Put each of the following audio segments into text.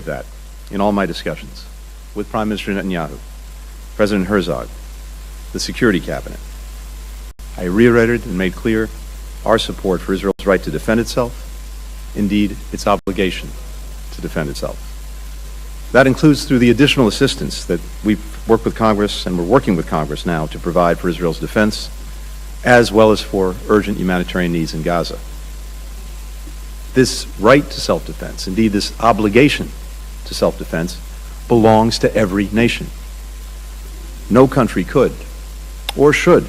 that in all my discussions with Prime Minister Netanyahu, President Herzog, the Security Cabinet. I reiterated and made clear our support for Israel's right to defend itself, indeed its obligation to defend itself. That includes through the additional assistance that we've worked with Congress and we're working with Congress now to provide for Israel's defense, as well as for urgent humanitarian needs in Gaza. This right to self-defense, indeed this obligation to self-defense, belongs to every nation. No country could or should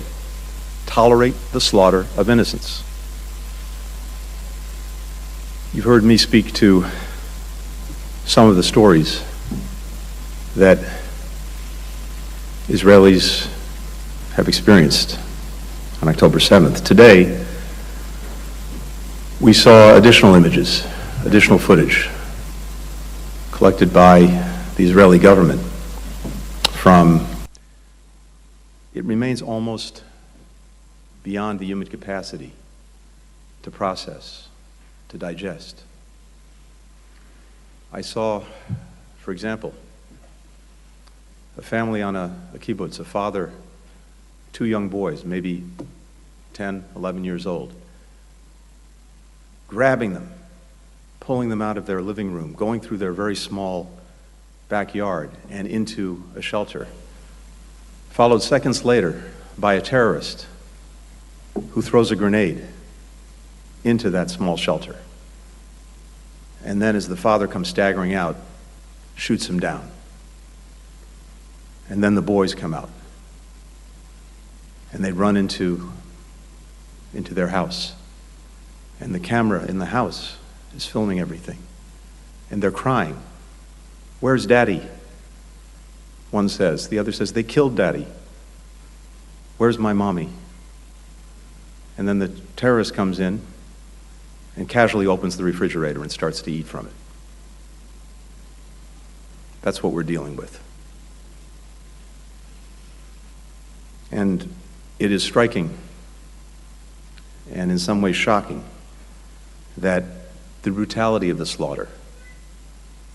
tolerate the slaughter of innocents. You've heard me speak to some of the stories that Israelis have experienced on October 7th. Today, we saw additional images, additional footage collected by the Israeli government from, it remains almost beyond the human capacity to process, to digest. I saw, for example, a family on a kibbutz, a father, two young boys, maybe 10, 11 years old, grabbing them, pulling them out of their living room, going through their very small backyard and into a shelter, followed seconds later by a terrorist who throws a grenade into that small shelter. And then as the father comes staggering out, shoots him down. And then the boys come out. And they run into their house. And the camera in the house is filming everything. And they're crying. "Where's Daddy?" One says. The other says, "They killed Daddy. Where's my mommy?" And then the terrorist comes in and casually opens the refrigerator and starts to eat from it. That's what we're dealing with. And it is striking and in some ways shocking that the brutality of the slaughter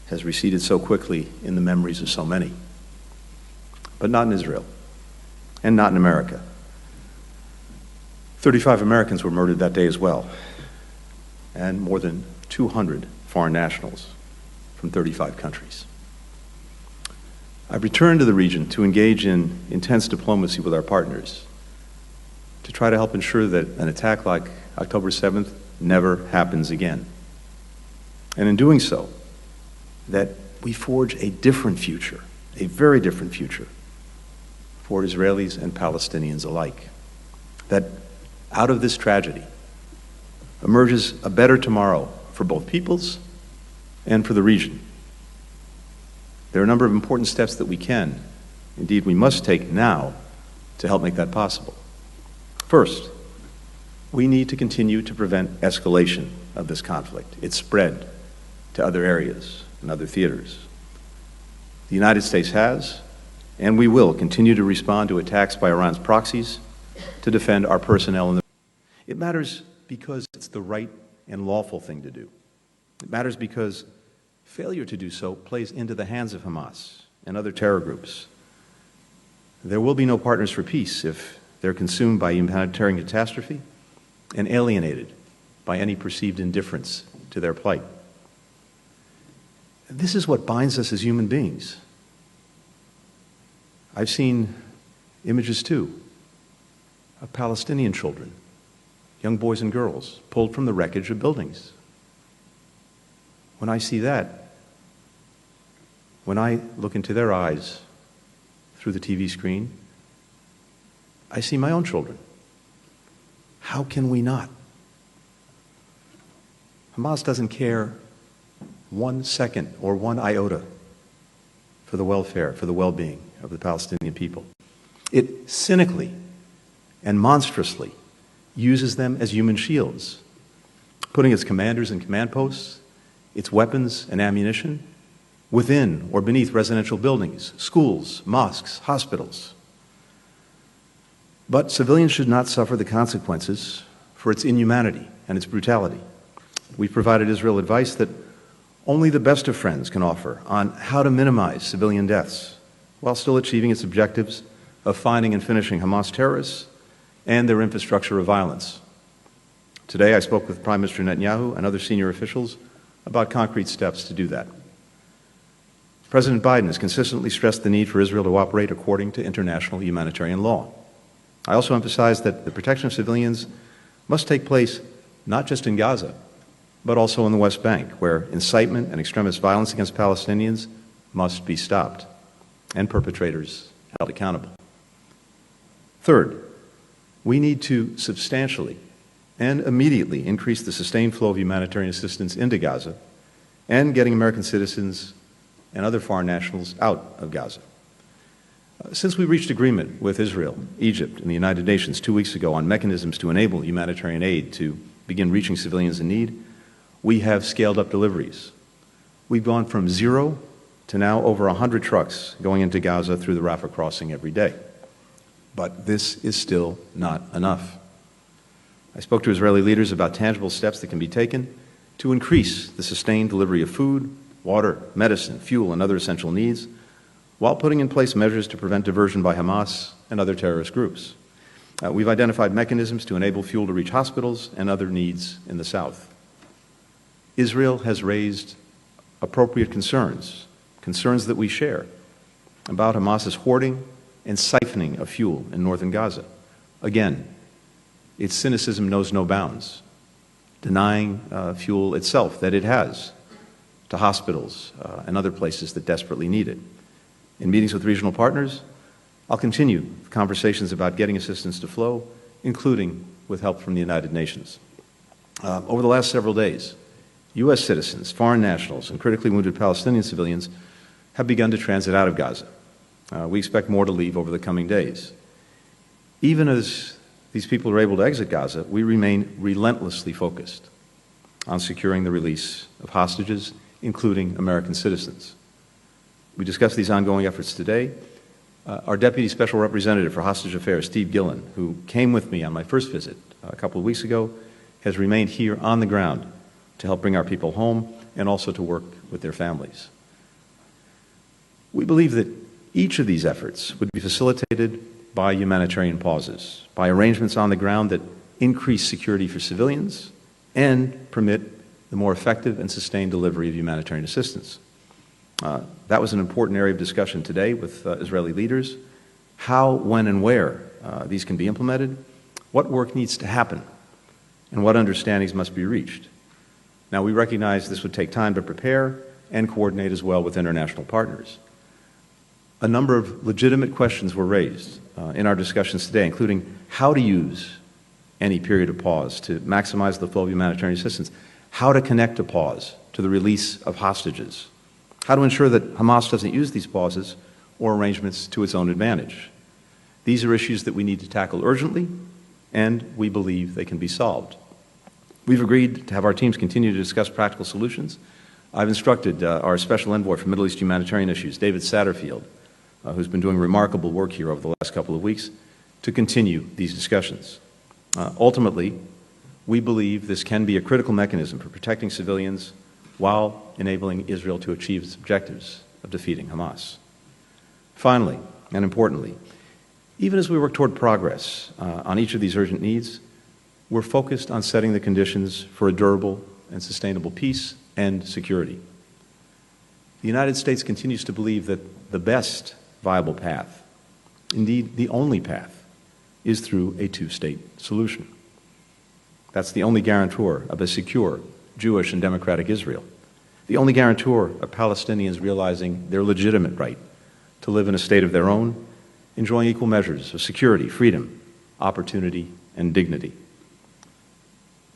has receded so quickly in the memories of so many. But not in Israel, and not in America. 35 Americans were murdered that day as well, and more than 200 foreign nationals from 35 countries. I've returned to the region to engage in intense diplomacy with our partners to try to help ensure that an attack like October 7th never happens again. And in doing so, that we forge a different future, a very different future for Israelis and Palestinians alike. That out of this tragedy emerges a better tomorrow for both peoples and for the region. There are a number of important steps that we can, indeed we must take now to help make that possible. First, we need to continue to prevent escalation of this conflict, its spread to other areas and other theaters. The United States has, and we will continue to respond to attacks by Iran's proxies to defend our personnel in the region. It matters because it's the right and lawful thing to do. It matters because failure to do so plays into the hands of Hamas and other terror groups. There will be no partners for peace if they're consumed by humanitarian catastrophe and alienated by any perceived indifference to their plight. This is what binds us as human beings. I've seen images too of Palestinian children, young boys and girls, pulled from the wreckage of buildings. When I see that, when I look into their eyes through the TV screen, I see my own children. How can we not? Hamas doesn't care 1 second or 1 iota for the welfare, for the well-being of the Palestinian people. It cynically and monstrously uses them as human shields, putting its commanders and command posts, its weapons and ammunition, within or beneath residential buildings, schools, mosques, hospitals. But civilians should not suffer the consequences for its inhumanity and its brutality. We've provided Israel advice that Only the best of friends can offer on how to minimize civilian deaths while still achieving its objectives of finding and finishing Hamas terrorists and their infrastructure of violence. Today, I spoke with Prime Minister Netanyahu and other senior officials about concrete steps to do that. President Biden has consistently stressed the need for Israel to operate according to international humanitarian law. I also emphasized that the protection of civilians must take place not just in Gaza, but also in the West Bank, where incitement and extremist violence against Palestinians must be stopped and perpetrators held accountable. Third, we need to substantially and immediately increase the sustained flow of humanitarian assistance into Gaza and getting American citizens and other foreign nationals out of Gaza. Since we reached agreement with Israel, Egypt, and the United Nations 2 weeks ago on mechanisms to enable humanitarian aid to begin reaching civilians in need, we have scaled up deliveries. We've gone from 0 to now over 100 trucks going into Gaza through the Rafah crossing every day. But this is still not enough. I spoke to Israeli leaders about tangible steps that can be taken to increase the sustained delivery of food, water, medicine, fuel, and other essential needs, while putting in place measures to prevent diversion by Hamas and other terrorist groups. We've identified mechanisms to enable fuel to reach hospitals and other needs in the south. Israel has raised appropriate concerns that we share, about Hamas's hoarding and siphoning of fuel in northern Gaza. Again, its cynicism knows no bounds, denying fuel itself that it has to hospitals and other places that desperately need it. In meetings with regional partners, I'll continue conversations about getting assistance to flow, including with help from the United Nations. Over the last several days, U.S. citizens, foreign nationals, and critically wounded Palestinian civilians have begun to transit out of Gaza. We expect more to leave over the coming days. Even as these people are able to exit Gaza, we remain relentlessly focused on securing the release of hostages, including American citizens. We discussed these ongoing efforts today. Our Deputy Special Representative for Hostage Affairs, Steve Gillen, who came with me on my first visit a couple of weeks ago, has remained here on the ground to help bring our people home and also to work with their families. We believe that each of these efforts would be facilitated by humanitarian pauses, by arrangements on the ground that increase security for civilians and permit the more effective and sustained delivery of humanitarian assistance. That was an important area of discussion today with Israeli leaders. How, when, and where these can be implemented, what work needs to happen, and what understandings must be reached. Now, we recognize this would take time to prepare and coordinate as well with international partners. A number of legitimate questions were raised in our discussions today, including how to use any period of pause to maximize the flow of humanitarian assistance, how to connect a pause to the release of hostages, how to ensure that Hamas doesn't use these pauses or arrangements to its own advantage. These are issues that we need to tackle urgently, and we believe they can be solved. We've agreed to have our teams continue to discuss practical solutions. I've instructed our Special Envoy for Middle East Humanitarian Issues, David Satterfield, who's been doing remarkable work here over the last couple of weeks, to continue these discussions. Ultimately, we believe this can be a critical mechanism for protecting civilians while enabling Israel to achieve its objectives of defeating Hamas. Finally, and importantly, even as we work toward progress on each of these urgent needs, we're focused on setting the conditions for a durable and sustainable peace and security. The United States continues to believe that the best viable path, indeed the only path, is through a two-state solution. That's the only guarantor of a secure, Jewish and democratic Israel, the only guarantor of Palestinians realizing their legitimate right to live in a state of their own, enjoying equal measures of security, freedom, opportunity, and dignity.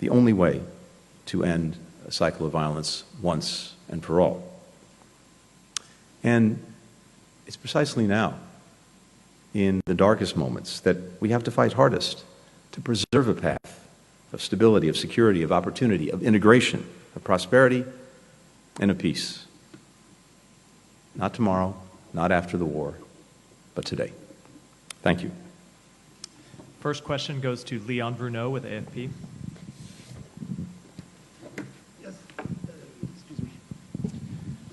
The only way to end a cycle of violence once and for all. And it's precisely now, in the darkest moments, that we have to fight hardest to preserve a path of stability, of security, of opportunity, of integration, of prosperity, and of peace. Not tomorrow, not after the war, but today. Thank you. First question goes to Leon Bruneau with AFP. Yes, excuse me.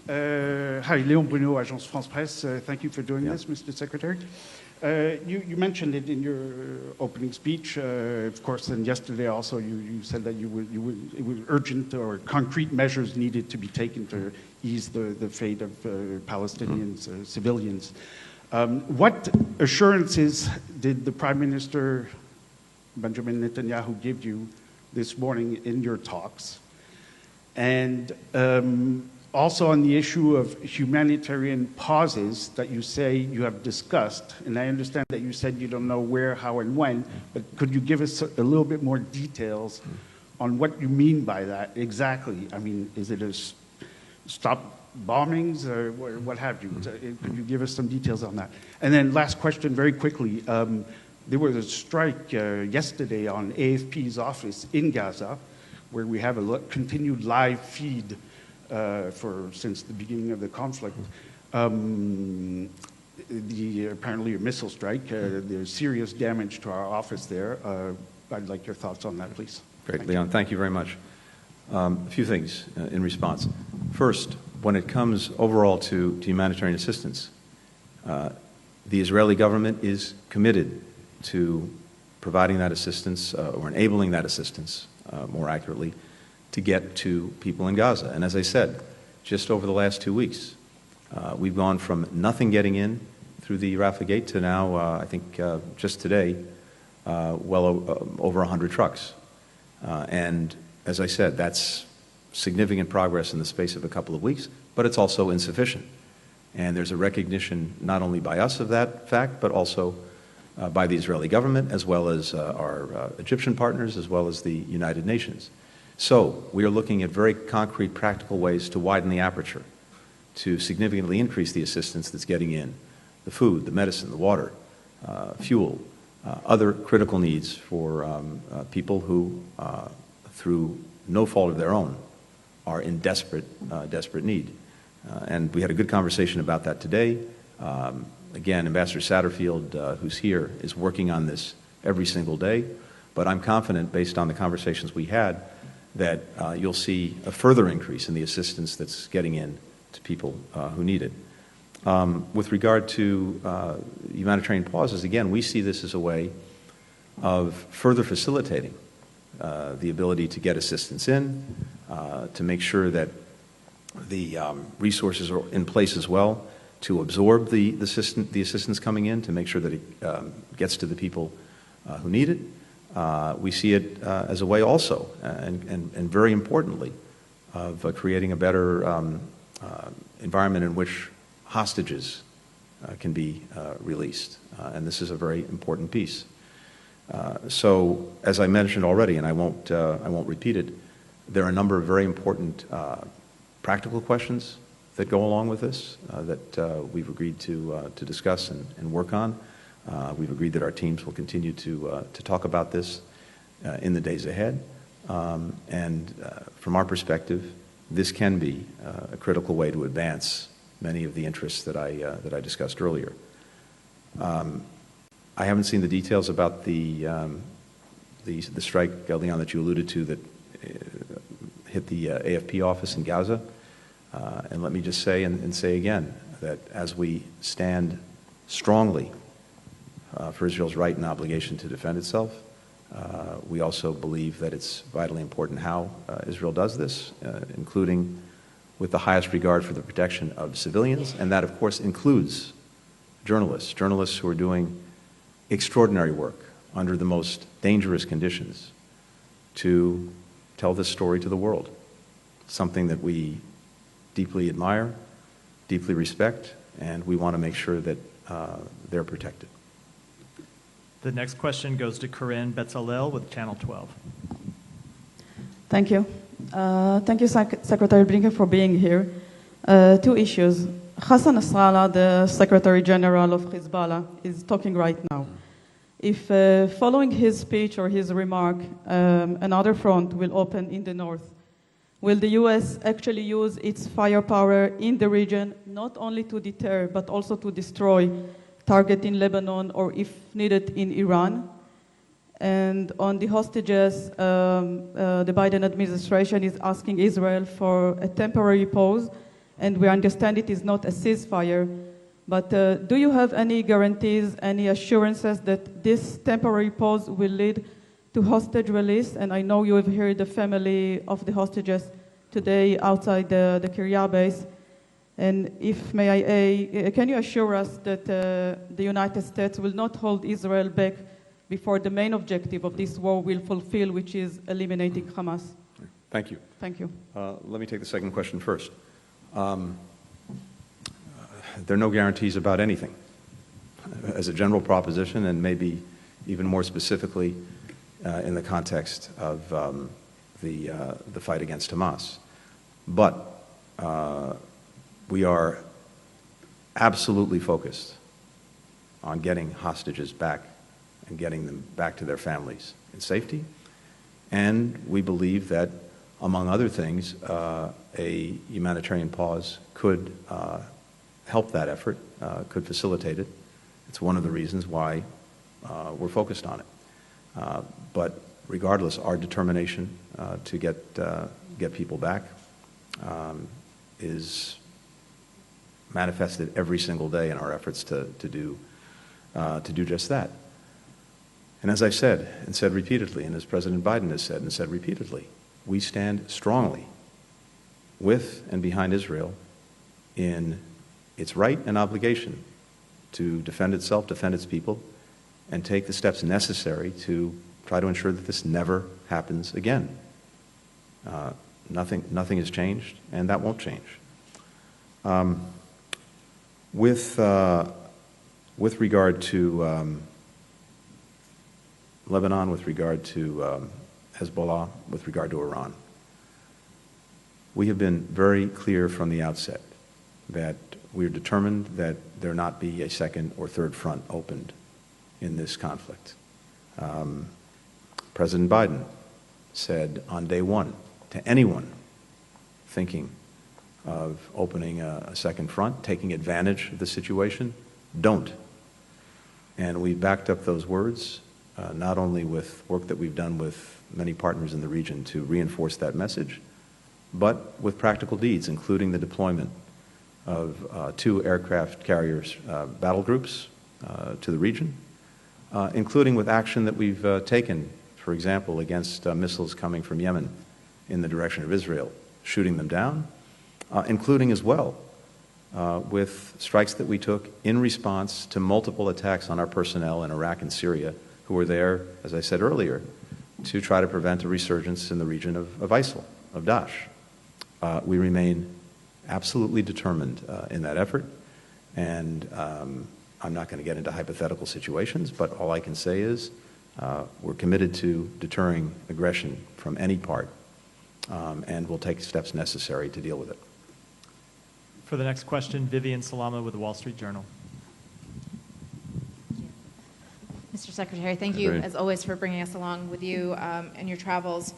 Hi, Léon Bruno, Agence France Presse. Thank you for doing this, Mr. Secretary. You mentioned it in your opening speech, of course, and yesterday also you said that it was urgent or concrete measures needed to be taken to ease the fate of Palestinians, civilians. What assurances did the Prime Minister Benjamin Netanyahu give you this morning in your talks? And also on the issue of humanitarian pauses that you say you have discussed, and I understand that you said you don't know where, how, and when, but could you give us a little bit more details on what you mean by that exactly? I mean, is it a stop bombings or what have you? Could you give us some details on that? And then last question very quickly. There was a strike yesterday on AFP's office in Gaza, where we have a continued live feed since the beginning of the conflict. Apparently a missile strike, there's serious damage to our office there. I'd like your thoughts on that, please. Great, Leon, thank you very much. A few things in response. First, when it comes overall to humanitarian assistance, the Israeli government is committed to providing that assistance, or enabling that assistance, more accurately, to get to people in Gaza. And as I said, just over the last 2 weeks, we've gone from nothing getting in through the Rafah Gate to now, I think just today, over 100 trucks. And as I said, that's significant progress in the space of a couple of weeks, but it's also insufficient. And there's a recognition not only by us of that fact, but also by the Israeli government, as well as our Egyptian partners, as well as the United Nations. So we are looking at very concrete, practical ways to widen the aperture, to significantly increase the assistance that's getting in, the food, the medicine, the water, fuel, other critical needs for people who, through no fault of their own, are in desperate need. And we had a good conversation about that today. Again, Ambassador Satterfield, who's here, is working on this every single day. But I'm confident, based on the conversations we had, that you'll see a further increase in the assistance that's getting in to people who need it. With regard to humanitarian pauses, again, we see this as a way of further facilitating the ability to get assistance in, to make sure that the resources are in place as well, to absorb the assistance coming in, to make sure that it gets to the people who need it. We see it as a way also, and very importantly, of creating a better environment in which hostages can be released. And this is a very important piece. So, as I mentioned already, and I won't repeat it, there are a number of very important practical questions that go along with this that we've agreed to discuss and work on. We've agreed that our teams will continue to talk about this in the days ahead. And from our perspective, this can be a critical way to advance many of the interests that I discussed earlier. I haven't seen the details about the strike, Leon, that you alluded to that hit the AFP office in Gaza. And let me just say and say again that as we stand strongly for Israel's right and obligation to defend itself, we also believe that it's vitally important how Israel does this, including with the highest regard for the protection of civilians, and that, of course, includes journalists who are doing extraordinary work under the most dangerous conditions to tell this story to the world, something that we deeply admire, deeply respect, and we want to make sure that they're protected. The next question goes to Corinne Betzalel with Channel 12. Thank you. Thank you, Secretary Blinken, for being here. Two issues. Hassan Nasrallah, the Secretary General of Hezbollah, is talking right now. If following his speech or his remark, another front will open in the north, will the U.S. actually use its firepower in the region not only to deter but also to destroy, targeting Lebanon or, if needed, in Iran? And on the hostages, the Biden administration is asking Israel for a temporary pause and we understand it is not a ceasefire. But do you have any guarantees, any assurances that this temporary pause will lead to hostage release? And I know you have heard the family of the hostages today outside the Kiryat base. And if, can you assure us that the United States will not hold Israel back before the main objective of this war will fulfill, which is eliminating Hamas? Thank you. Thank you. Let me take the second question first. There are no guarantees about anything. As a general proposition, and maybe even more specifically in the context of the fight against Hamas. But we are absolutely focused on getting hostages back and getting them back to their families in safety. And we believe that, among other things, a humanitarian pause could help that effort, could facilitate it. It's one of the reasons why we're focused on it. But regardless, our determination to get people back is manifested every single day in our efforts to do just that. And as I said, and said repeatedly, and as President Biden has said and said repeatedly, we stand strongly with and behind Israel in its right and obligation to defend itself, defend its people, and take the steps necessary to try to ensure that this never happens again. Nothing has changed, and that won't change. With regard to Lebanon, with regard to Hezbollah, with regard to Iran, we have been very clear from the outset that we are determined that there not be a second or third front opened in this conflict. President Biden said on day one to anyone thinking of opening a second front, taking advantage of the situation, don't. And we backed up those words, not only with work that we've done with many partners in the region to reinforce that message, but with practical deeds, including the deployment of 2 aircraft carriers battle groups to the region, including with action that we've taken, for example, against missiles coming from Yemen in the direction of Israel, shooting them down, including as well with strikes that we took in response to multiple attacks on our personnel in Iraq and Syria who were there, as I said earlier, to try to prevent a resurgence in the region of ISIL, of Daesh. We remain absolutely determined in that effort, and I'm not going to get into hypothetical situations, but all I can say is we're committed to deterring aggression from any part, and we'll take steps necessary to deal with it. For the next question, Vivian Salama with the Wall Street Journal. Mr. Secretary, thank you, as always, for bringing us along with you in your travels.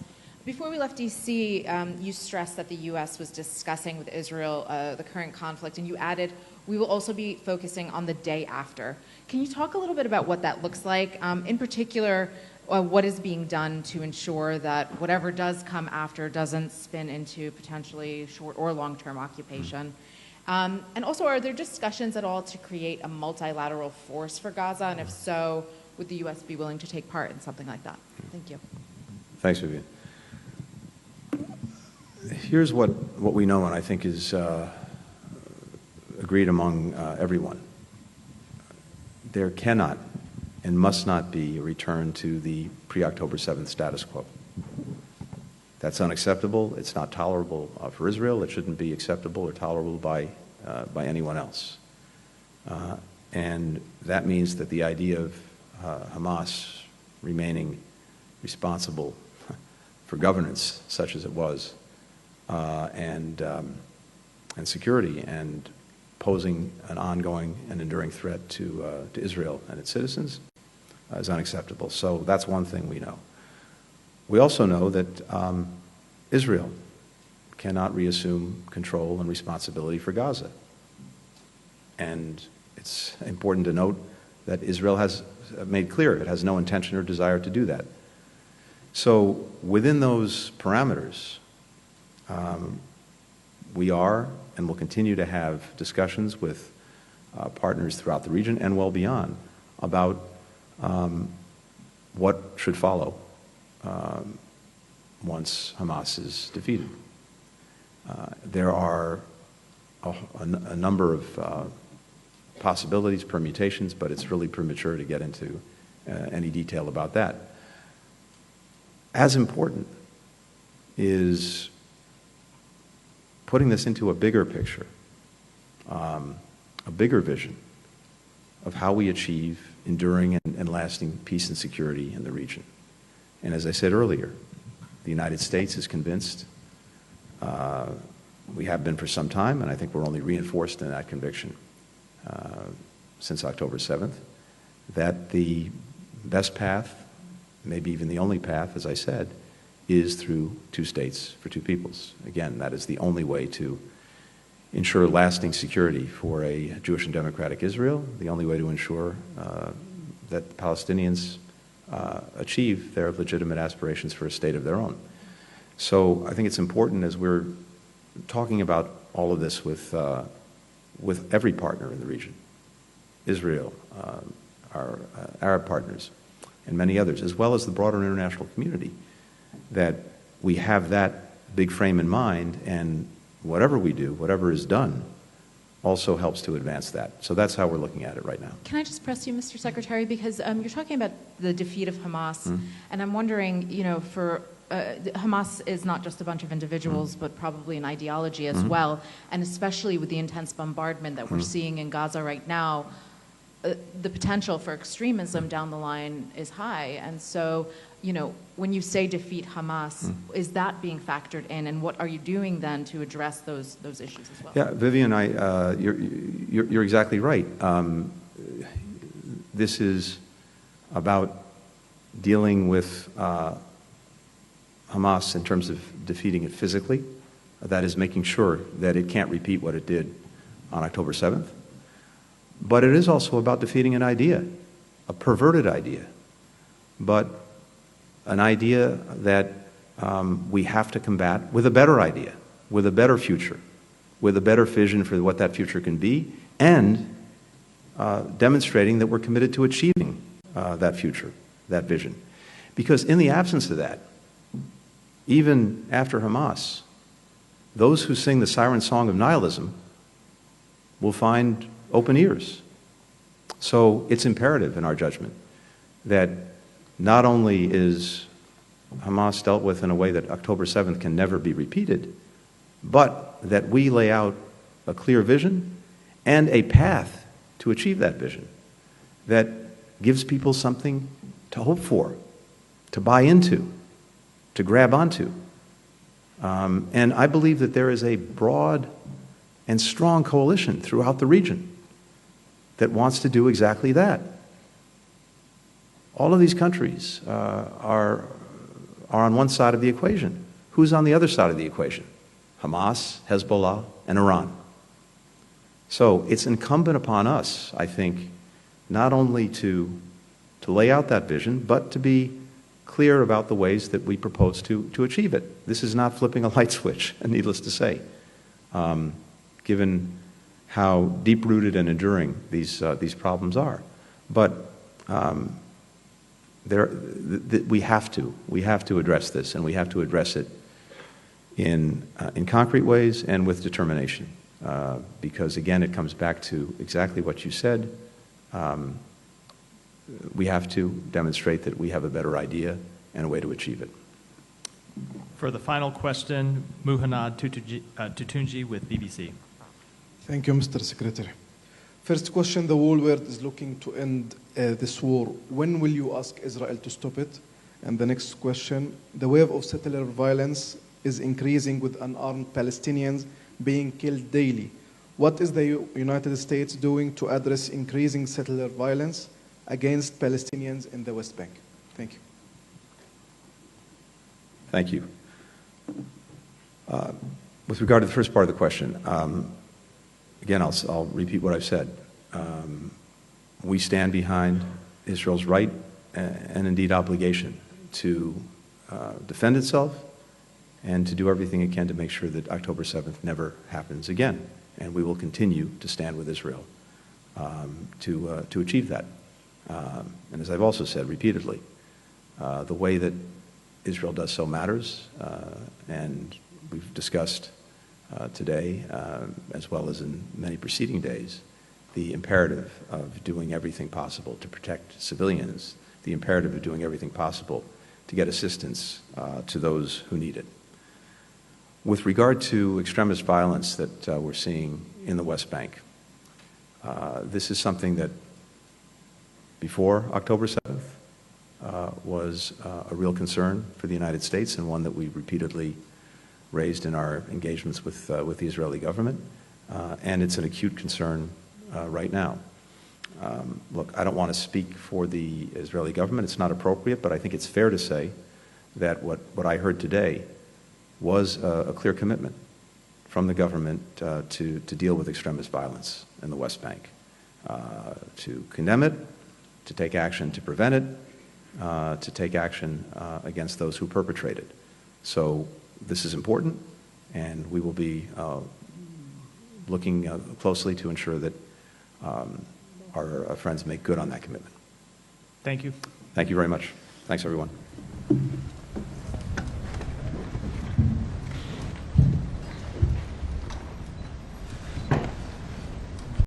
Before we left D.C., you stressed that the U.S. was discussing with Israel the current conflict, and you added, we will also be focusing on the day after. Can you talk a little bit about what that looks like? In particular, what is being done to ensure that whatever does come after doesn't spin into potentially short or long-term occupation? And also, are there discussions at all to create a multilateral force for Gaza? And if so, would the U.S. be willing to take part in something like that? Thank you. Thanks, Vivian. Here's what we know, and I think is agreed among everyone. There cannot and must not be a return to the pre-October 7th status quo. That's unacceptable. It's not tolerable for Israel. It shouldn't be acceptable or tolerable by anyone else. And that means that the idea of Hamas remaining responsible for governance, such as it was, and security, and posing an ongoing and enduring threat to Israel and its citizens is unacceptable. So that's one thing we know. We also know that Israel cannot reassume control and responsibility for Gaza. And it's important to note that Israel has made clear it has no intention or desire to do that. So within those parameters, we are and will continue to have discussions with partners throughout the region and well beyond about what should follow once Hamas is defeated. There are a number of possibilities, permutations, but it's really premature to get into any detail about that. As important is putting this into a bigger picture, a bigger vision of how we achieve enduring and lasting peace and security in the region. And as I said earlier, the United States is convinced, we have been for some time, and I think we're only reinforced in that conviction since October 7th, that the best path, maybe even the only path, as I said, is through two states for two peoples. Again, that is the only way to ensure lasting security for a Jewish and democratic Israel, the only way to ensure that the Palestinians achieve their legitimate aspirations for a state of their own. So I think it's important, as we're talking about all of this with every partner in the region, Israel, our Arab partners, and many others, as well as the broader international community, that we have that big frame in mind, and whatever we do, whatever is done, also helps to advance that. So that's how we're looking at it right now. Can I just press you, Mr. Secretary, because you're talking about the defeat of Hamas, and I'm wondering, you know, for Hamas is not just a bunch of individuals, but probably an ideology as well, and especially with the intense bombardment that we're seeing in Gaza right now, the potential for extremism down the line is high. And so, you know, when you say defeat Hamas, is that being factored in, and what are you doing then to address those issues as well? Yeah, Vivian, you're exactly right. This is about dealing with Hamas in terms of defeating it physically. That is making sure that it can't repeat what it did on October 7th. But it is also about defeating an idea, a perverted idea, but an idea that we have to combat with a better idea, with a better future, with a better vision for what that future can be, and demonstrating that we're committed to achieving that future, that vision. Because in the absence of that, even after Hamas, those who sing the siren song of nihilism will find open ears. So it's imperative in our judgment that not only is Hamas dealt with in a way that October 7th can never be repeated, but that we lay out a clear vision and a path to achieve that vision that gives people something to hope for, to buy into, to grab onto. And I believe that there is a broad and strong coalition throughout the region that wants to do exactly that. All of these countries are on one side of the equation. Who's on the other side of the equation? Hamas, Hezbollah, and Iran. So it's incumbent upon us, I think, not only to lay out that vision, but to be clear about the ways that we propose to achieve it. This is not flipping a light switch, needless to say, given how deep-rooted and enduring these problems are. But we have to address this, and we have to address it in concrete ways and with determination. Because again, it comes back to exactly what you said. We have to demonstrate that we have a better idea and a way to achieve it. For the final question, Muhannad Tutunji with BBC. Thank you, Mr. Secretary. First question, the whole world is looking to end this war. When will you ask Israel to stop it? And the next question, the wave of settler violence is increasing with unarmed Palestinians being killed daily. What is the United States doing to address increasing settler violence against Palestinians in the West Bank? Thank you. Thank you. With regard to the first part of the question, again, I'll repeat what I've said. We stand behind Israel's right and indeed obligation to defend itself and to do everything it can to make sure that October 7th never happens again. And we will continue to stand with Israel to achieve that. And as I've also said repeatedly, the way that Israel does so matters, and we've discussed today, as well as in many preceding days, the imperative of doing everything possible to protect civilians, the imperative of doing everything possible to get assistance to those who need it. With regard to extremist violence that we're seeing in the West Bank, this is something that before October 7th was a real concern for the United States, and one that we repeatedly raised in our engagements with the Israeli government, and it's an acute concern right now. Look, I don't want to speak for the Israeli government. It's not appropriate, but I think it's fair to say that what I heard today was a clear commitment from the government to deal with extremist violence in the West Bank, to condemn it, to take action to prevent it, to take action against those who perpetrate it. So this is important, and we will be looking closely to ensure that our friends make good on that commitment. Thank you. Thank you very much. Thanks, everyone.